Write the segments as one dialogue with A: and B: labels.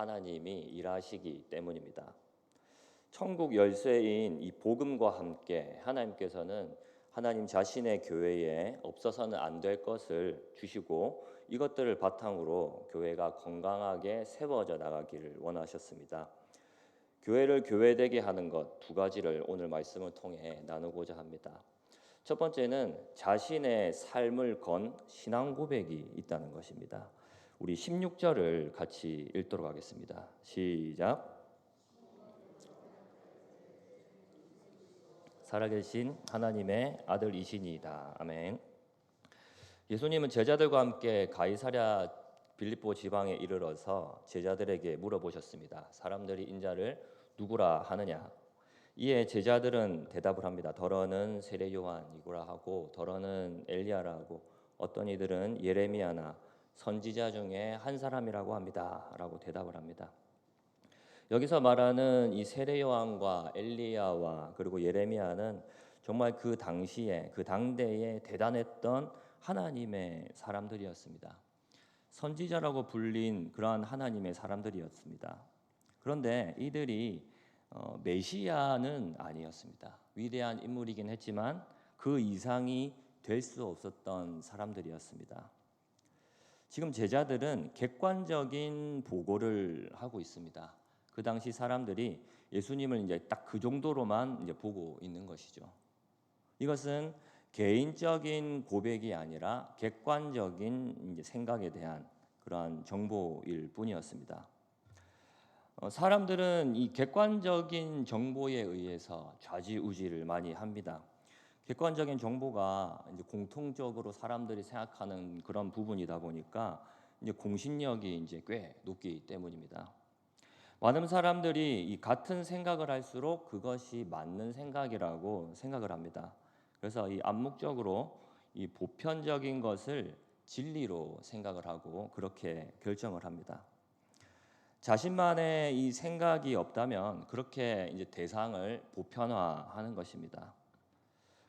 A: 하나님이 일하시기 때문입니다. 천국 열쇠인 이 복음과 함께 하나님께서는 하나님 자신의 교회에 없어서는 안 될 것을 주시고 이것들을 바탕으로 교회가 건강하게 세워져 나가기를 원하셨습니다. 교회를 교회되게 하는 것 두 가지를 오늘 말씀을 통해 나누고자 합니다. 첫 번째는 자신의 삶을 건 신앙 고백이 있다는 것입니다. 우리 16절을 같이 읽도록 하겠습니다. 시작. 살아계신 하나님의 아들이시니이다. 아멘. 예수님은 제자들과 함께 가이사랴 빌립보 지방에 이르러서 제자들에게 물어보셨습니다. 사람들이 인자를 누구라 하느냐? 이에 제자들은 대답을 합니다. 더러는 세례 요한이구라 하고 더러는 엘리야라 하고 어떤 이들은 예레미야나 선지자 중에 한 사람이라고 합니다. 라고 대답을 합니다. 여기서 말하는 이 세례 요한과 엘리야와 그리고 예레미야는 정말 그 당시에 그 당대에 대단했던 하나님의 사람들이었습니다. 선지자라고 불린 그러한 하나님의 사람들이었습니다. 그런데 이들이 메시아는 아니었습니다. 위대한 인물이긴 했지만 그 이상이 될 수 없었던 사람들이었습니다. 지금 제자들은 객관적인 보고를 하고 있습니다. 그 당시 사람들이 예수님을 이제 딱 그 정도로만 이제 보고 있는 것이죠. 이것은 개인적인 고백이 아니라 객관적인 이제 생각에 대한 그러한 정보일 뿐이었습니다. 사람들은 이 객관적인 정보에 의해서 좌지우지를 많이 합니다. 객관적인 정보가 이제 공통적으로 사람들이 생각하는 그런 부분이다 보니까 이제 공신력이 이제 꽤 높기 때문입니다. 많은 사람들이 이 같은 생각을 할수록 그것이 맞는 생각이라고 생각을 합니다. 그래서 이 암묵적으로 이 보편적인 것을 진리로 생각을 하고 그렇게 결정을 합니다. 자신만의 이 생각이 없다면 그렇게 이제 대상을 보편화하는 것입니다.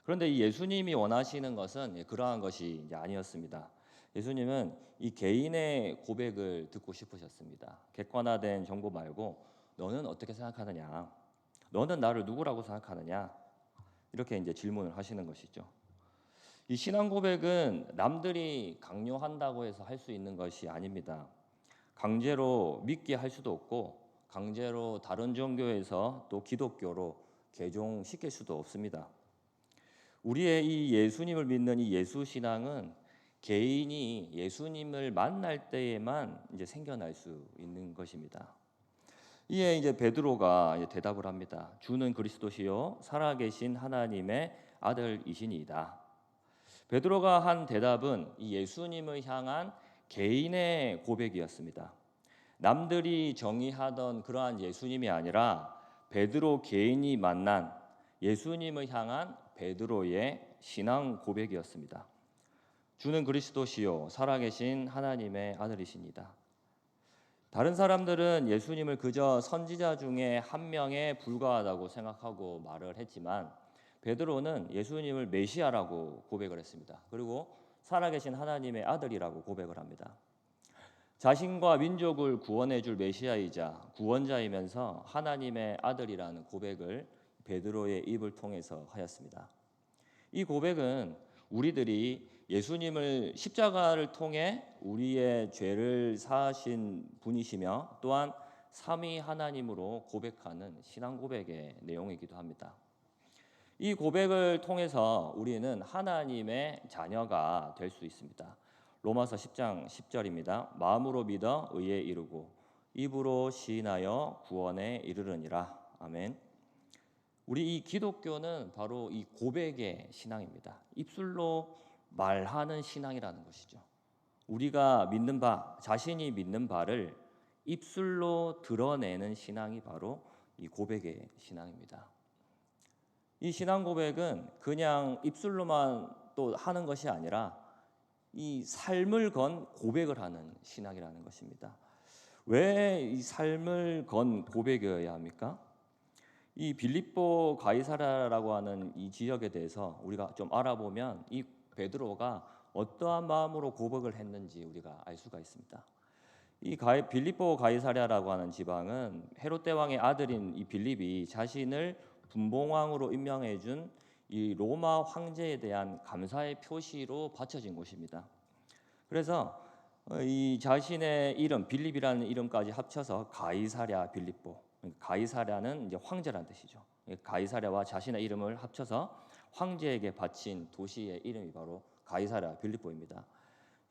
A: 그런데 이 예수님이 원하시는 것은 그러한 것이 이제 아니었습니다. 예수님은 이 개인의 고백을 듣고 싶으셨습니다. 객관화된 정보 말고 너는 어떻게 생각하느냐? 너는 나를 누구라고 생각하느냐? 이렇게 이제 질문을 하시는 것이죠. 이 신앙 고백은 남들이 강요한다고 해서 할 수 있는 것이 아닙니다. 강제로 믿게 할 수도 없고 강제로 다른 종교에서 또 기독교로 개종시킬 수도 없습니다. 우리의 이 예수님을 믿는 이 예수 신앙은 개인이 예수님을 만날 때에만 이제 생겨날 수 있는 것입니다. 이에 이제 베드로가 이제 대답을 합니다. 주는 그리스도시요 살아계신 하나님의 아들이시니이다. 베드로가 한 대답은 이 예수님을 향한 개인의 고백이었습니다. 남들이 정의하던 그러한 예수님이 아니라 베드로 개인이 만난 예수님을 향한 베드로의 신앙 고백이었습니다. 주는 그리스도시요 살아계신 하나님의 아들이십니다. 다른 사람들은 예수님을 그저 선지자 중에 한 명에 불과하다고 생각하고 말을 했지만 베드로는 예수님을 메시아라고 고백을 했습니다. 그리고 살아계신 하나님의 아들이라고 고백을 합니다. 자신과 민족을 구원해 줄 메시아이자 구원자이면서 하나님의 아들이라는 고백을 베드로의 입을 통해서 하였습니다. 이 고백은 우리들이 예수님을 십자가를 통해 우리의 죄를 사하신 분이시며 또한 삼위 하나님으로 고백하는 신앙 고백의 내용이기도 합니다. 이 고백을 통해서 우리는 하나님의 자녀가 될 수 있습니다. 로마서 10장 10절입니다. 마음으로 믿어 의에 이르고 입으로 시인하여 구원에 이르르니라. 아멘. 우리 이 기독교는 바로 이 고백의 신앙입니다. 입술로 말하는 신앙이라는 것이죠. 우리가 믿는 바, 자신이 믿는 바를 입술로 드러내는 신앙이 바로 이 고백의 신앙입니다. 이 신앙 고백은 그냥 입술로만 또 하는 것이 아니라 이 삶을 건 고백을 하는 신앙이라는 것입니다. 왜 이 삶을 건 고백이어야 합니까? 이 빌립보 가이사랴라고 하는 이 지역에 대해서 우리가 좀 알아보면 이 베드로가 어떠한 마음으로 고백을 했는지 우리가 알 수가 있습니다. 빌립보 가이사랴라고 하는 지방은 헤롯 대왕의 아들인 이 빌립이 자신을 분봉왕으로 임명해 준 이 로마 황제에 대한 감사의 표시로 바쳐진 곳입니다. 그래서 이 자신의 이름 빌립이라는 이름까지 합쳐서 가이사랴 빌립보. 가이사랴는 이제 황제라는 뜻이죠. 가이사랴와 자신의 이름을 합쳐서 황제에게 바친 도시의 이름이 바로 가이사랴 빌립보입니다.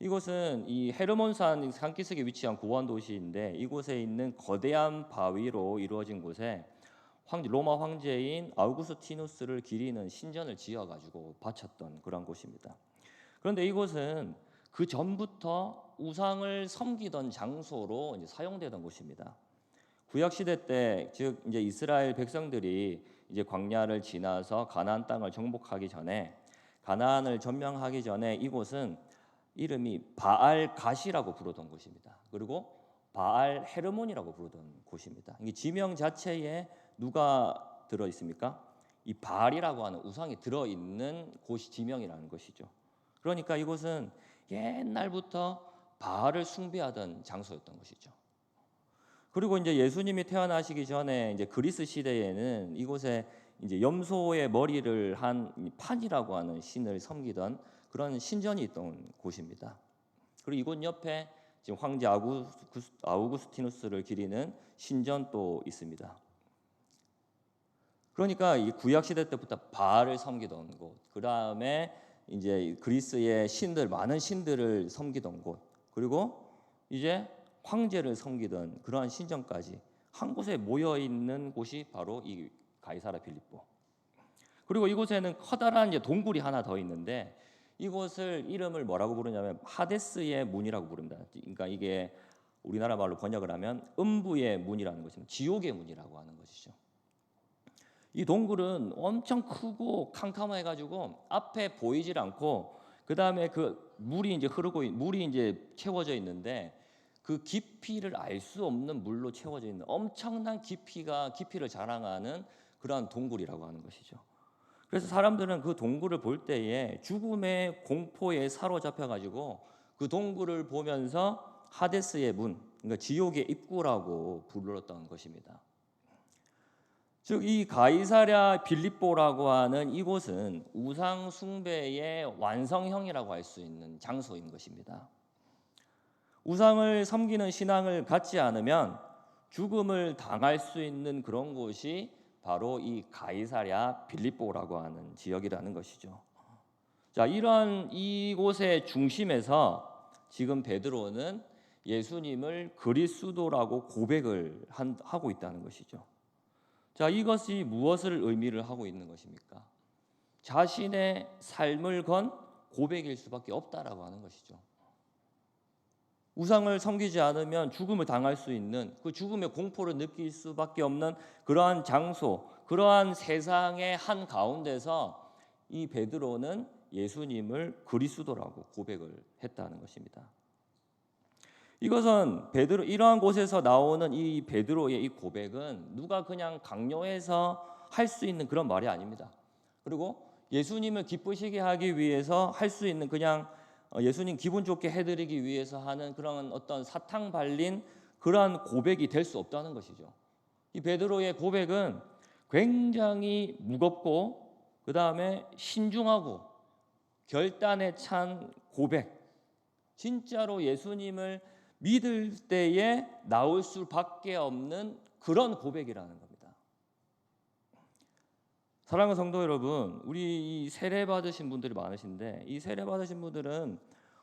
A: 이곳은 이 헤르몬산 산기슭에 위치한 구원 도시인데 이곳에 있는 거대한 바위로 이루어진 곳에 로마 황제인 아우구스티누스를 기리는 신전을 지어가지고 바쳤던 그런 곳입니다. 그런데 이곳은 그 전부터 우상을 섬기던 장소로 이제 사용되던 곳입니다. 구약 시대 때, 즉 이제 이스라엘 백성들이 이제 광야를 지나서 가나안 땅을 정복하기 전에, 가나안을 점령하기 전에 이곳은 이름이 바알 갓이라고 부르던 곳입니다. 그리고 바알 헤르몬이라고 부르던 곳입니다. 이 지명 자체에 누가 들어 있습니까? 이 바알이라고 하는 우상이 들어 있는 곳이 지명이라는 것이죠. 그러니까 이곳은 옛날부터 바알을 숭배하던 장소였던 것이죠. 그리고 이제 예수님이 태어나시기 전에 이제 그리스 시대에는 이곳에 이제 염소의 머리를 한 판이라고 하는 신을 섬기던 그런 신전이 있던 곳입니다. 그리고 이곳 옆에 지금 황제 아우구스티누스를 기리는 신전도 있습니다. 그러니까 이 구약 시대 때부터 바알을 섬기던 곳, 그 다음에 이제 그리스의 신들 많은 신들을 섬기던 곳, 그리고 이제 황제를 섬기던 그러한 신전까지 한 곳에 모여 있는 곳이 바로 이 가이사랴 빌립보. 그리고 이곳에는 커다란 이제 동굴이 하나 더 있는데 이곳을 이름을 뭐라고 부르냐면 하데스의 문이라고 부릅니다. 그러니까 이게 우리나라 말로 번역을 하면 음부의 문이라는 것입니다. 지옥의 문이라고 하는 것이죠. 이 동굴은 엄청 크고 캄캄해가지고 앞에 보이질 않고 그 다음에 그 물이 이제 물이 이제 채워져 있는데 그 깊이를 알 수 없는 물로 채워져 있는 엄청난 깊이를 자랑하는 그러한 동굴이라고 하는 것이죠. 그래서 사람들은 그 동굴을 볼 때에 죽음의 공포에 사로잡혀가지고 그 동굴을 보면서 하데스의 문, 그러니까 지옥의 입구라고 불렀던 것입니다. 즉 이 가이사랴 빌립보라고 하는 이곳은 우상 숭배의 완성형이라고 할 수 있는 장소인 것입니다. 우상을 섬기는 신앙을 갖지 않으면 죽음을 당할 수 있는 그런 곳이 바로 이 가이사랴 빌립보라고 하는 지역이라는 것이죠. 자, 이러한 이곳의 중심에서 지금 베드로는 예수님을 그리스도라고 고백을 하고 있다는 것이죠. 자, 이것이 무엇을 의미를 하고 있는 것입니까? 자신의 삶을 건 고백일 수밖에 없다라고 하는 것이죠. 우상을 섬기지 않으면 죽음을 당할 수 있는 그 죽음의 공포를 느낄 수밖에 없는 그러한 장소, 그러한 세상의 한 가운데서 이 베드로는 예수님을 그리스도라고 고백을 했다는 것입니다. 이것은 이러한 곳에서 나오는 이 베드로의 이 고백은 누가 그냥 강요해서 할 수 있는 그런 말이 아닙니다. 그리고 예수님을 기쁘시게 하기 위해서 할 수 있는 그냥 예수님 기분 좋게 해드리기 위해서 하는 그런 어떤 사탕 발린 그러한 고백이 될 수 없다는 것이죠. 이 베드로의 고백은 굉장히 무겁고 그 다음에 신중하고 결단에 찬 고백, 진짜로 예수님을 믿을 때에 나올 수밖에 없는 그런 고백이라는 겁니다. 사랑하는 성도 여러분, 우리 이 세례 받으신 분들이 많으신데 이 세례 받으신 분들은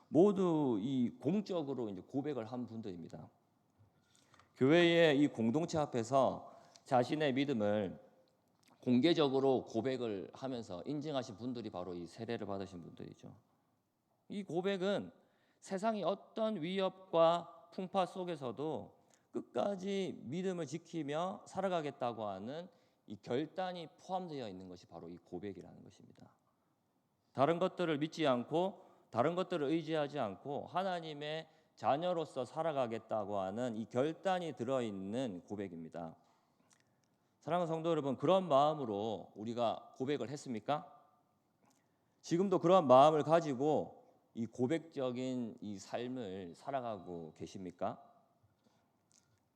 A: 모두 이 공적으로 이제 고백을 한 분들입니다. 교회의 이 공동체 앞에서 자신의 믿음을 공개적으로 고백을 하면서 인증하신 분들이 바로 이 세례를 받으신 분들이죠. 이 고백은 세상의 어떤 위협과 풍파 속에서도 끝까지 믿음을 지키며 살아가겠다고 하는 이 결단이 포함되어 있는 것이 바로 이 고백이라는 것입니다. 다른 것들을 믿지 않고 다른 것들을 의지하지 않고 하나님의 자녀로서 살아가겠다고 하는 이 결단이 들어있는 고백입니다. 사랑하는 성도 여러분, 그런 마음으로 우리가 고백을 했습니까? 지금도 그런 마음을 가지고 이 고백적인 이 삶을 살아가고 계십니까?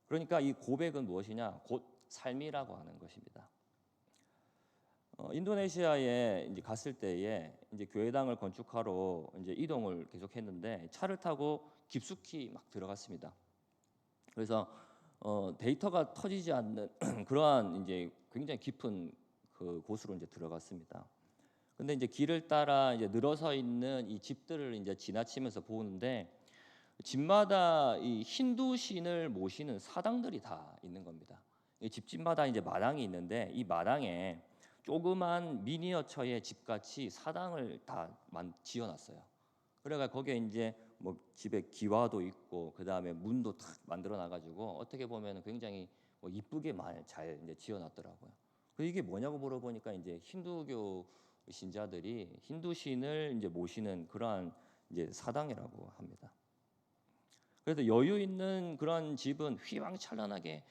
A: 그러니까 이 고백은 무엇이냐? 곧 삶이라고 하는 것입니다. 인도네시아에 이제 갔을 때에 이제 교회당을 건축하러 이제 이동을 계속했는데 차를 타고 깊숙이 막 들어갔습니다. 그래서 데이터가 터지지 않는 그러한 이제 굉장히 깊은 그 곳으로 이제 들어갔습니다. 근데 이제 길을 따라 이제 늘어서 있는 이 집들을 이제 지나치면서 보는데 집마다 이 힌두 신을 모시는 사당들이 다 있는 겁니다. 이 집집마다 이제 마당이 있는데 이 마당에 조그만 미니어처의 집같이 사당을 다 지어놨어요. 그래가 거기에 이제 뭐 집에 기와도 있고 그 다음에 문도 탁 만들어 놔가지고 어떻게 보면 굉장히 뭐 이쁘게 잘 이제 지어놨더라고요. 그 이게 뭐냐고 물어보니까 이제 힌두교 신자들이 힌두 신을 이제 모시는 그러한 이제 사당이라고 합니다. 그래서 여유 있는 그런 집은 휘황찬란하게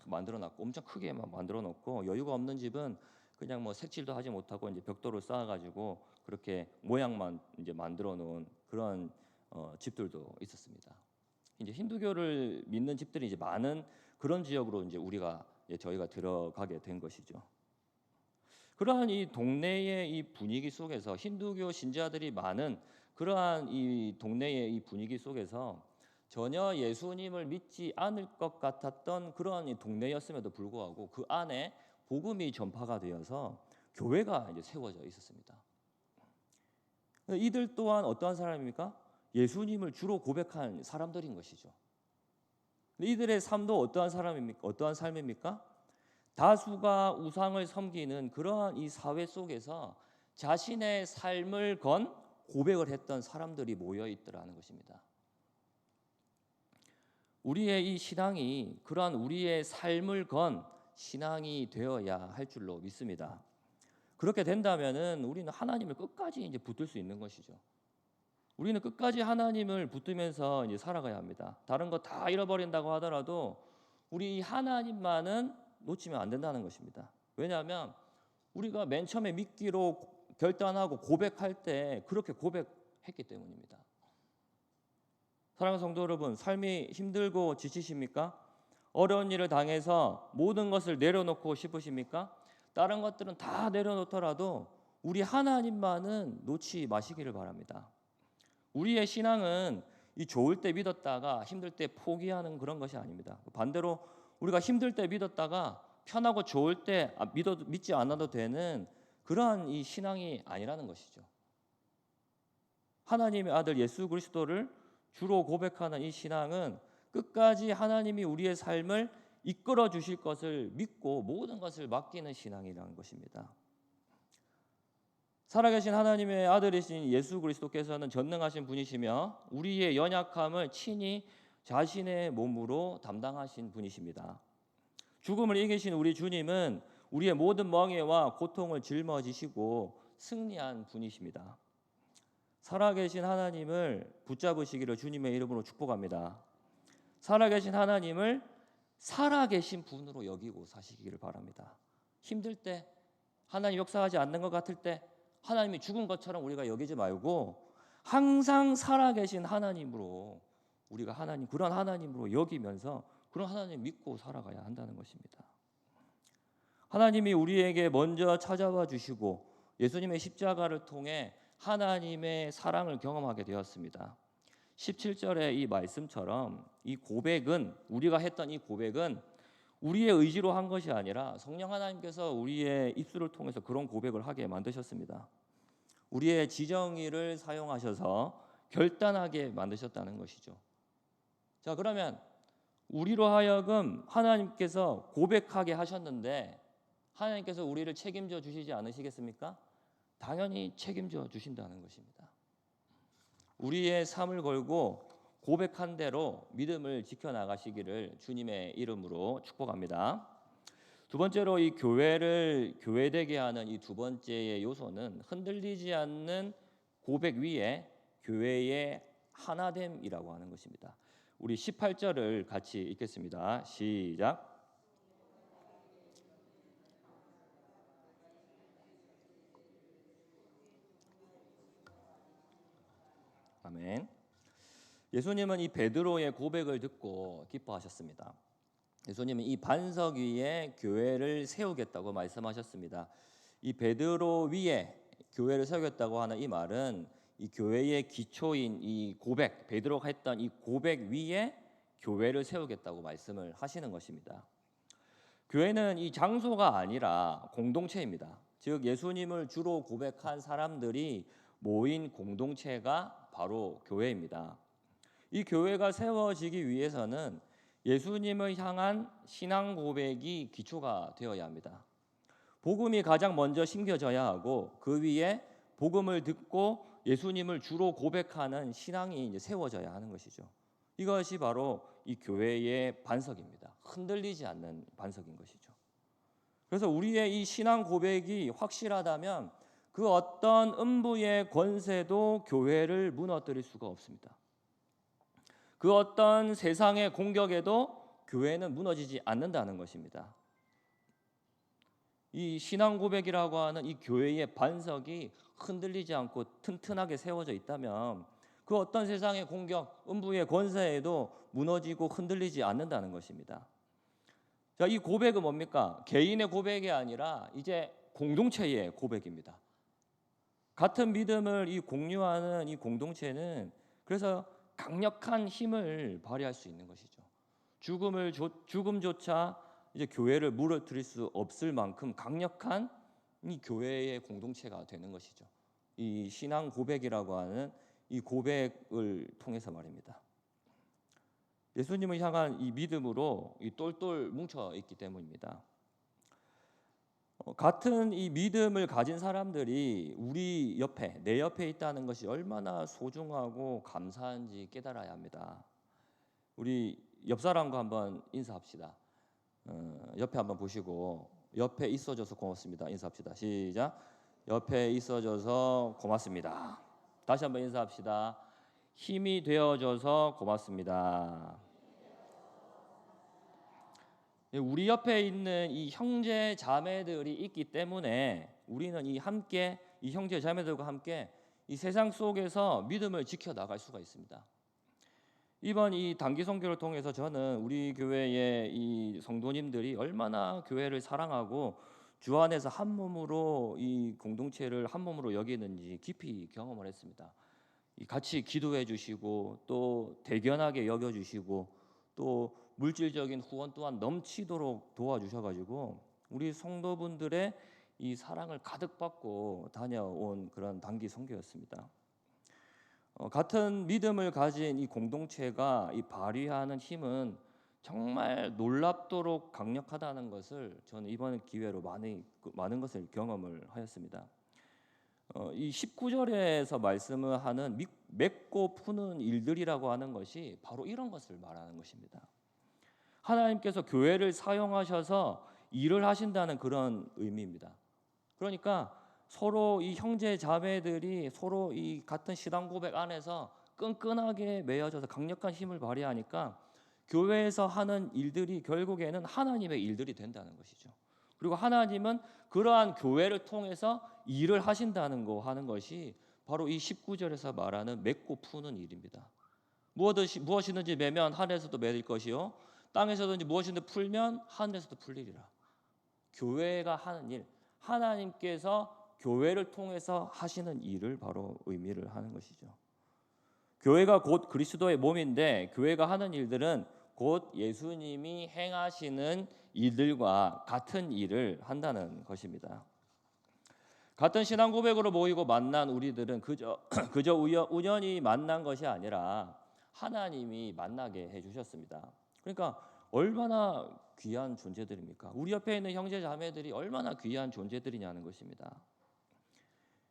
A: 만들어 놨고 엄청 크게 막 만들어 놓고 여유가 없는 집은 그냥 뭐 색칠도 하지 못하고 이제 벽돌을 쌓아 가지고 그렇게 모양만 이제 만들어 놓은 그런 집들도 있었습니다. 이제 힌두교를 믿는 집들이 이제 많은 그런 지역으로 이제 저희가 들어가게 된 것이죠. 그러한 이 동네의 이 분위기 속에서 힌두교 신자들이 많은 그러한 이 동네의 이 분위기 속에서 전혀 예수님을 믿지 않을 것 같았던 그런 이 동네였음에도 불구하고 그 안에 복음이 전파가 되어서 교회가 이제 세워져 있었습니다. 이들 또한 어떠한 사람입니까? 예수님을 주로 고백한 사람들인 것이죠. 이들의 삶도 어떠한 사람입니까? 어떠한 삶입니까? 다수가 우상을 섬기는 그러한 이 사회 속에서 자신의 삶을 건 고백을 했던 사람들이 모여 있더라는 것입니다. 우리의 이 신앙이 그러한 우리의 삶을 건 신앙이 되어야 할 줄로 믿습니다. 그렇게 된다면은 우리는 하나님을 끝까지 이제 붙들 수 있는 것이죠. 우리는 끝까지 하나님을 붙들면서 이제 살아가야 합니다. 다른 거 다 잃어버린다고 하더라도 우리 하나님만은 놓치면 안 된다는 것입니다. 왜냐하면 우리가 맨 처음에 믿기로 결단하고 고백할 때 그렇게 고백했기 때문입니다. 사랑하는 성도 여러분, 삶이 힘들고 지치십니까? 어려운 일을 당해서 모든 것을 내려놓고 싶으십니까? 다른 것들은 다 내려놓더라도 우리 하나님만은 놓지 마시기를 바랍니다. 우리의 신앙은 이 좋을 때 믿었다가 힘들 때 포기하는 그런 것이 아닙니다. 반대로 우리가 힘들 때 믿었다가 편하고 좋을 때 믿지 않아도 되는 그러한 이 신앙이 아니라는 것이죠. 하나님의 아들 예수 그리스도를 주로 고백하는 이 신앙은 끝까지 하나님이 우리의 삶을 이끌어 주실 것을 믿고 모든 것을 맡기는 신앙이라는 것입니다. 살아계신 하나님의 아들이신 예수 그리스도께서는 전능하신 분이시며 우리의 연약함을 친히 자신의 몸으로 담당하신 분이십니다. 죽음을 이기신 우리 주님은 우리의 모든 멍에와 고통을 짊어지시고 승리한 분이십니다. 살아계신 하나님을 붙잡으시기를 주님의 이름으로 축복합니다. 살아계신 하나님을 살아계신 분으로 여기고 사시기를 바랍니다. 힘들 때 하나님 역사하지 않는 것 같을 때 하나님이 죽은 것처럼 우리가 여기지 말고 항상 살아계신 하나님으로 우리가 그런 하나님으로 여기면서 그런 하나님 믿고 살아가야 한다는 것입니다. 하나님이 우리에게 먼저 찾아와 주시고 예수님의 십자가를 통해 하나님의 사랑을 경험하게 되었습니다. 17절의 이 말씀처럼 이 고백은 우리가 했던 이 고백은 우리의 의지로 한 것이 아니라 성령 하나님께서 우리의 입술을 통해서 그런 고백을 하게 만드셨습니다. 우리의 지정의를 사용하셔서 결단하게 만드셨다는 것이죠. 자, 그러면 우리로 하여금 하나님께서 고백하게 하셨는데 하나님께서 우리를 책임져 주시지 않으시겠습니까? 당연히 책임져 주신다는 것입니다. 우리의 삶을 걸고 고백한 대로 믿음을 지켜나가시기를 주님의 이름으로 축복합니다. 두 번째로 이 교회를 교회되게 하는 이 두 번째의 요소는 흔들리지 않는 고백 위에 교회의 하나됨이라고 하는 것입니다. 우리 18절을 같이 읽겠습니다. 시작. 아멘. 예수님은 이 베드로의 고백을 듣고 기뻐하셨습니다. 예수님은 이 반석 위에 교회를 세우겠다고 말씀하셨습니다. 이 베드로 위에 교회를 세우겠다고 하는 이 말은 이 교회의 기초인 이 고백, 베드로가 했던 이 고백 위에 교회를 세우겠다고 말씀을 하시는 것입니다. 교회는 이 장소가 아니라 공동체입니다. 즉 예수님을 주로 고백한 사람들이 모인 공동체가 바로 교회입니다. 이 교회가 세워지기 위해서는 예수님을 향한 신앙 고백이 기초가 되어야 합니다. 복음이 가장 먼저 심겨져야 하고 그 위에 복음을 듣고 예수님을 주로 고백하는 신앙이 이제 세워져야 하는 것이죠. 이것이 바로 이 교회의 반석입니다. 흔들리지 않는 반석인 것이죠. 그래서 우리의 이 신앙 고백이 확실하다면 그 어떤 음부의 권세도 교회를 무너뜨릴 수가 없습니다. 그 어떤 세상의 공격에도 교회는 무너지지 않는다는 것입니다. 이 신앙 고백이라고 하는 이 교회의 반석이 흔들리지 않고 튼튼하게 세워져 있다면 그 어떤 세상의 공격, 음부의 권세에도 무너지고 흔들리지 않는다는 것입니다. 자, 이 고백은 뭡니까? 개인의 고백이 아니라 이제 공동체의 고백입니다. 같은 믿음을 이 공유하는 이 공동체는 그래서 강력한 힘을 발휘할 수 있는 것이죠. 죽음조차 이제 교회를 무너뜨릴 수 없을 만큼 강력한 이 교회의 공동체가 되는 것이죠. 이 신앙 고백이라고 하는 이 고백을 통해서 말입니다. 예수님을 향한 이 믿음으로 이 똘똘 뭉쳐 있기 때문입니다. 같은 이 믿음을 가진 사람들이 우리 옆에, 내 옆에 있다는 것이 얼마나 소중하고 감사한지 깨달아야 합니다. 우리 옆 사람과 한번 인사합시다. 옆에 한번 보시고 옆에 있어줘서 고맙습니다. 인사합시다. 시작. 옆에 있어줘서 고맙습니다. 다시 한번 인사합시다. 힘이 되어줘서 고맙습니다. 우리 옆에 있는 이 형제 자매들이 있기 때문에 우리는 이 형제 자매들과 함께 이 세상 속에서 믿음을 지켜 나갈 수가 있습니다. 이번 이 단기 선교를 통해서 저는 우리 교회의 이 성도님들이 얼마나 교회를 사랑하고 주 안에서 한 몸으로 이 공동체를 한 몸으로 여기는지 깊이 경험을 했습니다. 같이 기도해 주시고 또 대견하게 여겨 주시고 또 물질적인 후원 또한 넘치도록 도와주셔가지고 우리 성도분들의 이 사랑을 가득 받고 다녀온 그런 단기 선교였습니다. 같은 믿음을 가진 이 공동체가 이 발휘하는 힘은 정말 놀랍도록 강력하다는 것을 저는 이번 기회로 많은 것을 경험을 하였습니다. 이 19절에서 말씀을 하는 맺고 푸는 일들이라고 하는 것이 바로 이런 것을 말하는 것입니다. 하나님께서 교회를 사용하셔서 일을 하신다는 그런 의미입니다. 그러니까 서로 이 형제 자매들이 서로 이 같은 신앙 고백 안에서 끈끈하게 매어져서 강력한 힘을 발휘하니까 교회에서 하는 일들이 결국에는 하나님의 일들이 된다는 것이죠. 그리고 하나님은 그러한 교회를 통해서 일을 하신다는 거 하는 것이 바로 이 19절에서 말하는 맺고 푸는 일입니다. 무엇이든지 매면 하늘에서도 맺을 것이요 땅에서든지 무엇이든지 풀면 하늘에서도 풀리리라. 교회가 하는 일, 하나님께서 교회를 통해서 하시는 일을 바로 의미를 하는 것이죠. 교회가 곧 그리스도의 몸인데 교회가 하는 일들은 곧 예수님이 행하시는 일들과 같은 일을 한다는 것입니다. 같은 신앙 고백으로 모이고 만난 우리들은 그저 우연히 만난 것이 아니라 하나님이 만나게 해주셨습니다. 그러니까 얼마나 귀한 존재들입니까? 우리 옆에 있는 형제 자매들이 얼마나 귀한 존재들이냐는 것입니다.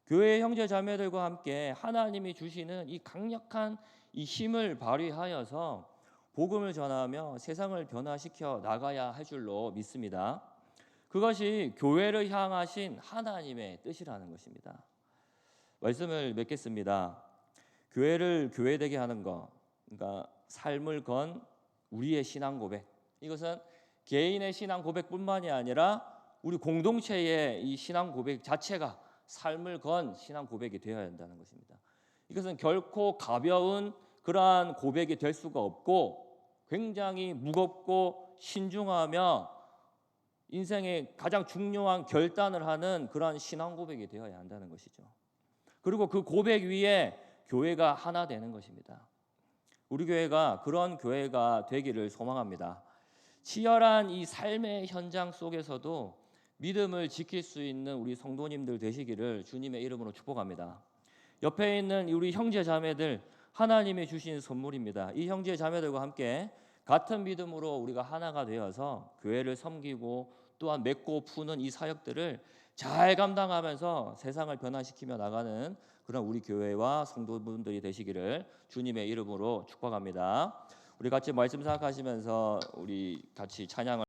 A: 교회의 형제 자매들과 함께 하나님이 주시는 이 강력한 이 힘을 발휘하여서 복음을 전하며 세상을 변화시켜 나가야 할 줄로 믿습니다. 그것이 교회를 향하신 하나님의 뜻이라는 것입니다. 말씀을 맺겠습니다. 교회를 교회되게 하는 것, 그러니까 삶을 건 우리의 신앙 고백. 이것은 개인의 신앙 고백뿐만이 아니라 우리 공동체의 이 신앙 고백 자체가 삶을 건 신앙 고백이 되어야 한다는 것입니다. 이것은 결코 가벼운 그러한 고백이 될 수가 없고 굉장히 무겁고 신중하며 인생의 가장 중요한 결단을 하는 그러한 신앙 고백이 되어야 한다는 것이죠. 그리고 그 고백 위에 교회가 하나 되는 것입니다. 우리 교회가 그런 교회가 되기를 소망합니다. 치열한 이 삶의 현장 속에서도 믿음을 지킬 수 있는 우리 성도님들 되시기를 주님의 이름으로 축복합니다. 옆에 있는 우리 형제 자매들, 하나님이 주신 선물입니다. 이 형제 자매들과 함께 같은 믿음으로 우리가 하나가 되어서 교회를 섬기고 또한 맺고 푸는 이 사역들을 잘 감당하면서 세상을 변화시키며 나가는 그런 우리 교회와 성도분들이 되시기를 주님의 이름으로 축복합니다. 우리 같이 말씀 생각하시면서 우리 같이 찬양을